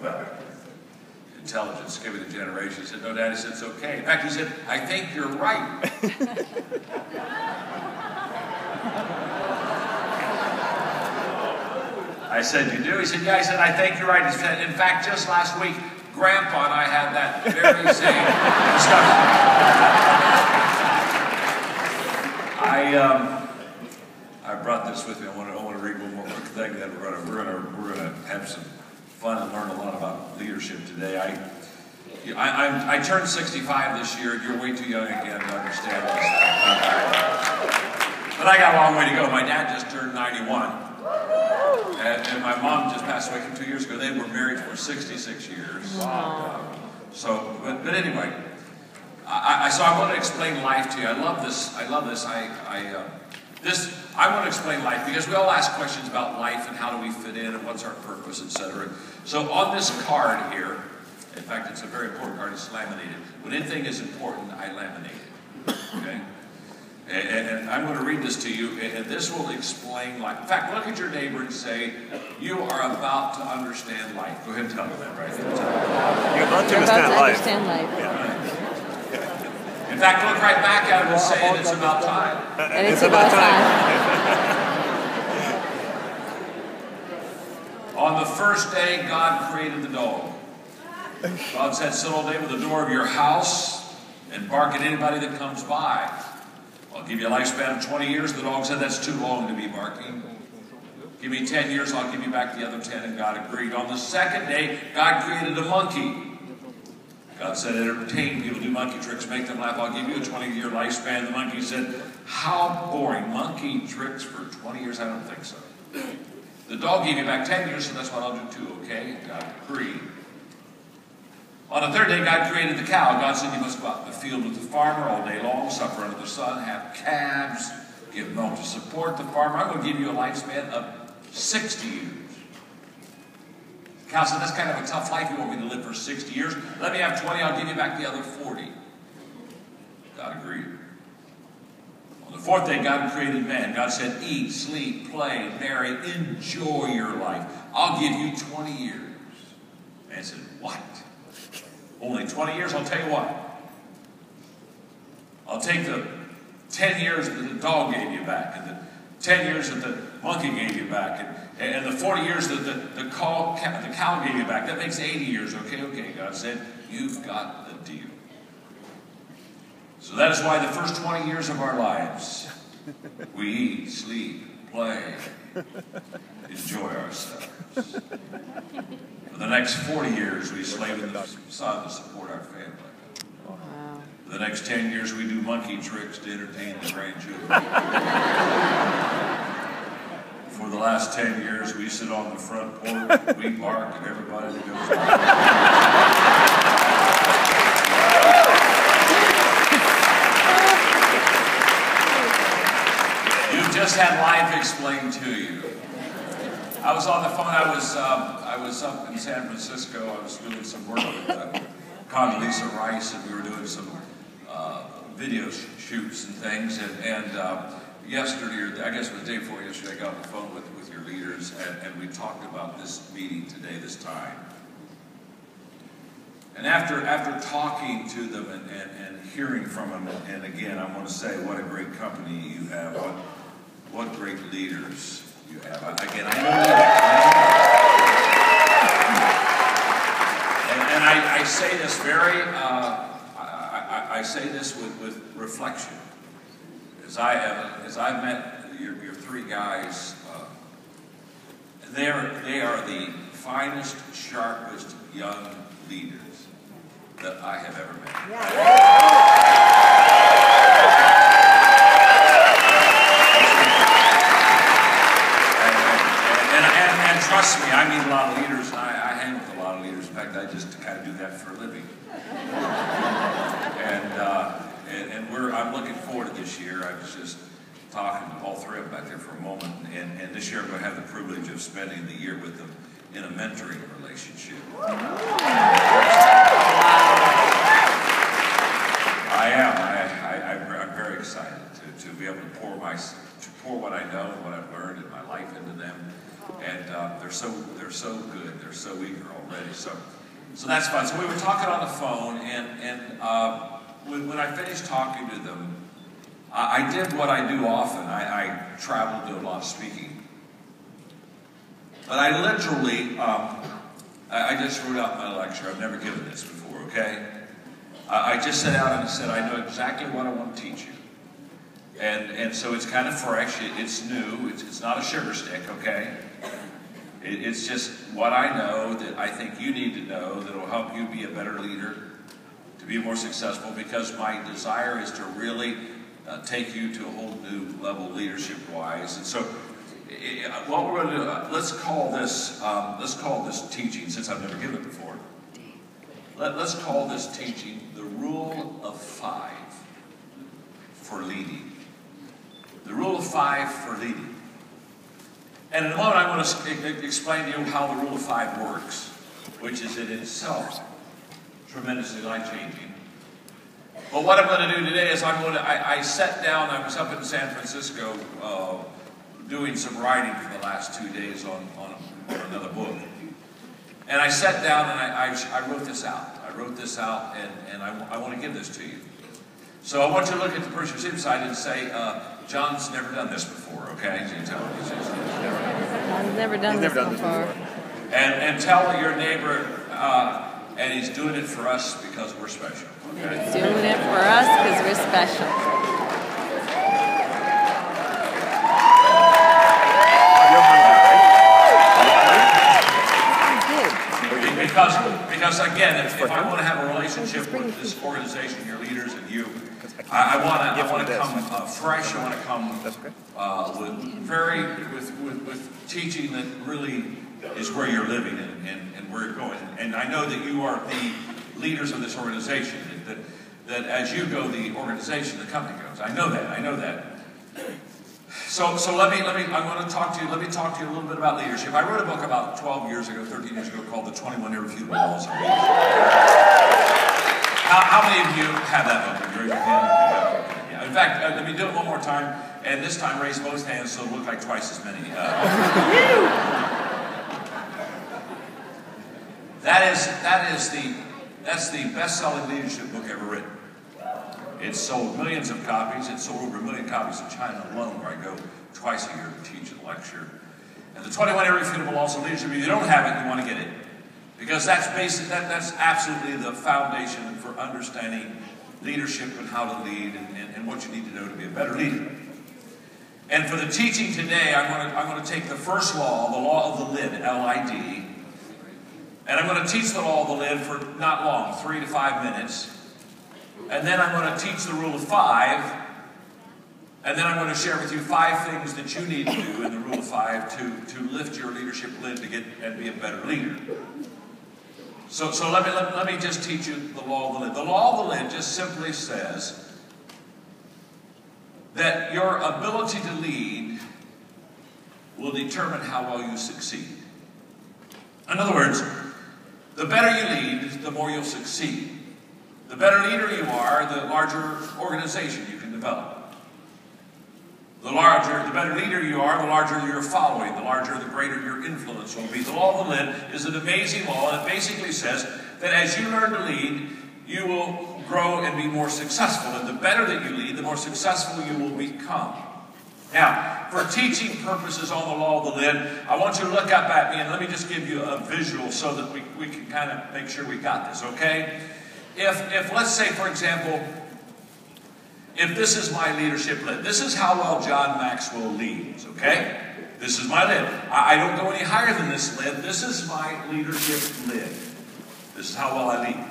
Well, intelligence, give me the generation. He said, no, Dad. He said, it's okay. In fact, he said, I think you're right. I said, you do? He said, yeah. I said, I think you're right. He said, in fact, just last week, Grandpa and I had that very same discussion. I brought this with me. I want to read one more quick thing. Then we're gonna have some fun and learn a lot about leadership today. I turned 65 this year. You're way too young again to understand this. But I got a long way to go. My dad just turned 91. And my mom just passed away 2 years ago. They were married for 66 years. Wow. But anyway, so I want to explain life to you. I love this. I want to explain life because we all ask questions about life and how do we fit in and what's our purpose, etc. So on this card here, in fact, it's a very important card. It's laminated. When anything is important, I laminate it. Okay. And I'm going to read this to you, and this will explain life. In fact, look at your neighbor and say, you are about to understand life. Go ahead and tell them that right there. You're about to understand life. Yeah. In fact, look right back at him and say, it's about time. And it's about time. On the first day, God created the dog. God said, sit all day with the door of your house and bark at anybody that comes by. I'll give you a lifespan of 20 years. The dog said, that's too long to be barking. Give me 10 years, I'll give you back the other 10, and God agreed. On the second day, God created a monkey. God said, entertain people, do monkey tricks, make them laugh. I'll give you a 20-year lifespan. The monkey said, how boring. Monkey tricks for 20 years? I don't think so. The dog gave you back 10 years, so that's what I'll do too, okay? God agreed. On the third day, God created the cow. God said, you must go out in the field with the farmer all day long, suffer under the sun, have calves, give milk to support the farmer. I'm going to give you a lifespan of 60 years. The cow said, that's kind of a tough life. You want me to live for 60 years? Let me have 20, I'll give you back the other 40. God agreed. On the fourth day, God created man. God said, eat, sleep, play, marry, enjoy your life. I'll give you 20 years. Man said, what? Only 20 years? I'll tell you what. I'll take the 10 years that the dog gave you back, and the 10 years that the monkey gave you back, and the 40 years that the cow gave you back. That makes 80 years. Okay, God said, you've got the deal. So that is why the first 20 years of our lives, we eat, sleep, play, enjoy ourselves. For the next 40 years, we slave in the sun to support our family. Wow. For the next 10 years, we do monkey tricks to entertain the grandchildren. For the last 10 years, we sit on the front porch, we bark at everybody that goes by. You've just had life explained to you. I was on the phone. I was up in San Francisco. I was doing some work with Condoleezza Rice, and we were doing some video shoots and things. And yesterday, or I guess it was the day before yesterday, I got on the phone with your leaders, and we talked about this meeting today, this time. And after talking to them and hearing from them, and again, I want to say what a great company you have. What great leaders you have. Again, I know that. And I say this I say this with reflection. As I've met your three guys, they are the finest, sharpest young leaders that I have ever met. And trust me, I meet a lot of leaders, and I hang with a lot of leaders. In fact, I just kind of do that for a living. And I'm looking forward to this year. I was just talking to all three of them back there for a moment, and this year I'm going to have the privilege of spending the year with them in a mentoring relationship. I am. I'm very excited to be able to pour what I know and what I've learned in my life into them, and they're so good. They're they're so eager already. So that's fine. So we were talking on the phone, and when I finished talking to them, I did what I do often. I travel, do a lot of speaking. But I literally, I just wrote out my lecture. I've never given this before, okay? I just sat out and said, I know exactly what I want to teach you. And so it's kind of fresh, it's new, it's not a sugar stick, okay? It's just what I know that I think you need to know that will help you be a better leader, to be more successful, because my desire is to really take you to a whole new level leadership-wise. And so what we're going to do, let's call this teaching, since I've never given it before, let's call this teaching the Rule of 5 for leading. The Rule of 5 for leading. And in a moment, I'm going to explain to you how the Rule of 5 works, which is in itself tremendously life-changing. But what I'm going to do today is I sat down, I was up in San Francisco doing some writing for the last 2 days on another book. And I sat down and I wrote this out. I wrote this out, and I want to give this to you. So I want you to look at the person who's inside and say, John's never done this before, okay? John's never done this before. And tell your neighbor, and he's doing it for us because we're special, okay? He's doing it for us because we're special. Because again, if I want to have a relationship with this organization, your leaders, and you, I want to come fresh. I want to come with teaching that really is where you're living and where you're going. And I know that you are the leaders of this organization. That as you go, the organization, the company goes. I know that. So let me talk to you a little bit about leadership. I wrote a book about 13 years ago, called The 21 Irrefutable Laws of Leadership. How many of you have that book? Raise your hand. Yeah. In fact, let me do it one more time, and this time raise both hands so it'll look like twice as many. That's the best-selling leadership book ever written. It's sold millions of copies. It's sold over 1 million copies in China alone, where I go twice a year to teach and lecture. And the 21 Irrefutable Laws of Leadership, if you don't have it, you want to get it. Because that's absolutely the foundation for understanding leadership and how to lead and what you need to know to be a better leader. And for the teaching today, I'm going to take the first law, the law of the lid, L-I-D, and I'm going to teach the law of the lid for not long, 3 to 5 minutes. And then I'm going to teach the Rule of 5, and then I'm going to share with you 5 things that you need to do in the Rule of 5 to lift your leadership lid to get and be a better leader. So let me just teach you the law of the lid. The law of the lid just simply says that your ability to lead will determine how well you succeed. In other words, the better you lead, the more you'll succeed. The better leader you are, the larger organization you can develop. The better leader you are, the larger your following, the greater your influence will be. The law of the lid is an amazing law, and it basically says that as you learn to lead, you will grow and be more successful. And the better that you lead, the more successful you will become. Now, for teaching purposes on the law of the lid, I want you to look up at me, and let me just give you a visual so that we can kind of make sure we got this, okay? If let's say, for example, if this is my leadership lid, this is how well John Maxwell leads, okay? This is my lid. I don't go any higher than this lid. This is my leadership lid. This is how well I lead.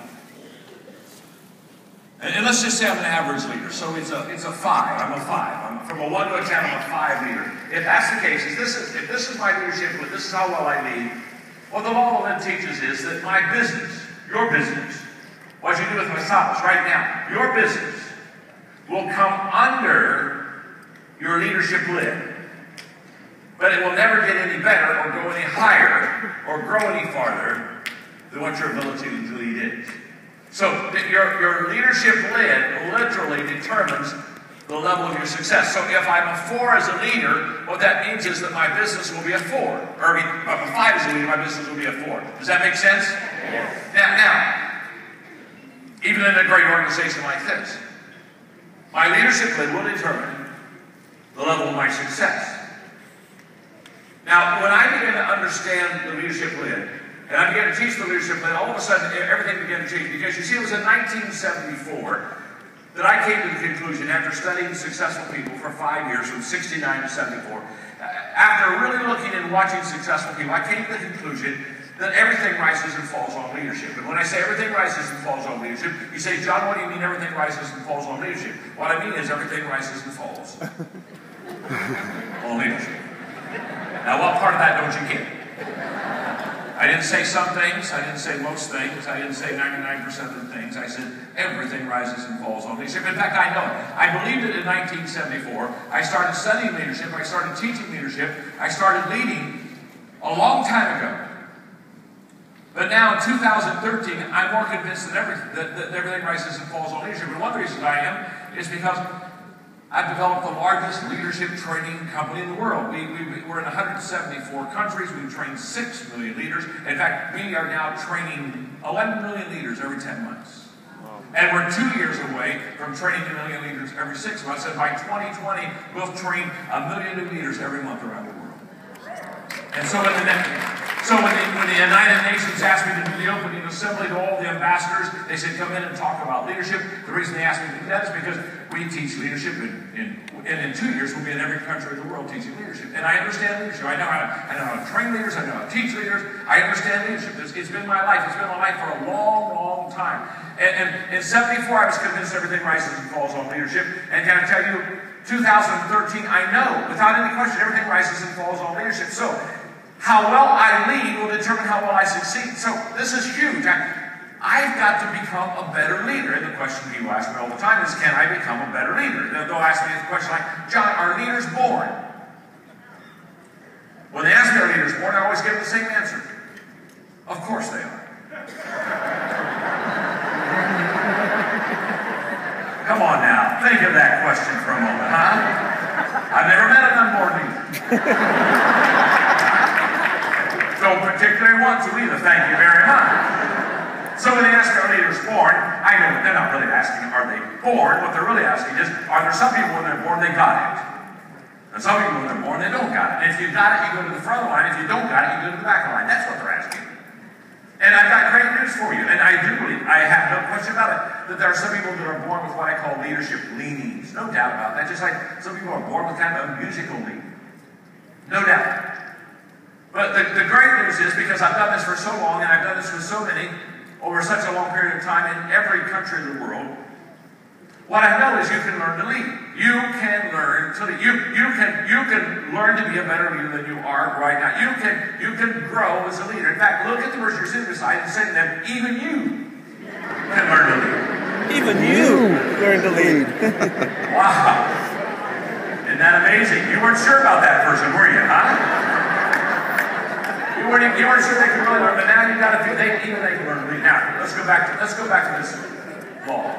And let's just say I'm an average leader. So it's a 5. I'm a 5. I'm from a 1 to a 10, I'm a 5 leader. If that's the case, if this is my leadership lid, this is how well I lead, what the law of the lid teaches is that my business, your business, what you do with Visalus right now, your business will come under your leadership lid. But it will never get any better or go any higher or grow any farther than what your ability to lead is. So your leadership lid literally determines the level of your success. So if I'm a 4 as a leader, what that means is that my business will be a 4. Or if I'm a 5 as a leader, my business will be a 4. Does that make sense? Yes. Now, even in a great organization like this, my leadership lid will determine the level of my success. Now, when I began to understand the leadership lid, and I began to teach the leadership lid, all of a sudden everything began to change. Because you see, it was in 1974 that I came to the conclusion, after studying successful people for 5 years, from 69 to 74, after really looking and watching successful people, I came to the conclusion that everything rises and falls on leadership. And when I say everything rises and falls on leadership, you say, John, what do you mean everything rises and falls on leadership? What I mean is everything rises and falls on leadership. Now, what part of that don't you get? I didn't say some things, I didn't say most things, I didn't say 99% of the things. I said everything rises and falls on leadership. In fact, I know it. I believed it in 1974. I started studying leadership, I started teaching leadership, I started leading a long time ago. But now in 2013, I'm more convinced that everything rises and falls on leadership. And one of the reasons I am is because I've developed the largest leadership training company in the world. We're in 174 countries. We've trained 6 million leaders. In fact, we are now training 11 million leaders every 10 months. And we're 2 years away from training 1 million leaders every 6 months. And by 2020, we'll train 1 million new leaders every month around the world. And so when the United Nations asked me to do the opening assembly to all the ambassadors, they said, come in and talk about leadership. The reason they asked me to do that is because we teach leadership, and in 2 years we'll be in every country of the world teaching leadership. And I understand leadership. I know how to train leaders. I know how to teach leaders. I understand leadership. It's been my life. It's been my life for a long, long time. And in 74, I was convinced everything rises and falls on leadership. And can I tell you, 2013, I know, without any question, everything rises and falls on leadership. So, how well I lead will determine how well I succeed. So this is huge. I've got to become a better leader. And the question people ask me all the time is, can I become a better leader? They'll ask me a question like, John, are leaders born? When they ask me, are leaders born, I always give them the same answer. Of course they are. Come on now, think of that question for a moment, huh? I've never met an unborn leader. Don't particularly want to either, thank you very much. So when they ask, are leaders born, I know they're not really asking, are they born? What they're really asking is, are there some people when they're born, they got it? And some people when they're born, they don't got it. And if you got it, you go to the front of the line. If you don't got it, you go to the back of the line. That's what they're asking. And I've got great news for you. And I do believe, I have no question about it, that there are some people that are born with what I call leadership leanings. No doubt about that. Just like some people are born with kind of a musical lean. No doubt. But the great news is, because I've done this for so long, and I've done this with so many, over such a long period of time in every country of the world, what I know is you can learn to lead. You can learn to lead. You can learn to be a better leader than you are right now. You can grow as a leader. In fact, look at the person you're sitting beside and say to them, even you can learn to lead. Even you learn to lead. Wow. Isn't that amazing? You weren't sure about that person, were you, huh? You weren't sure they could really learn, but now you got to feel even they can learn to lead. Now, let's go back to this law.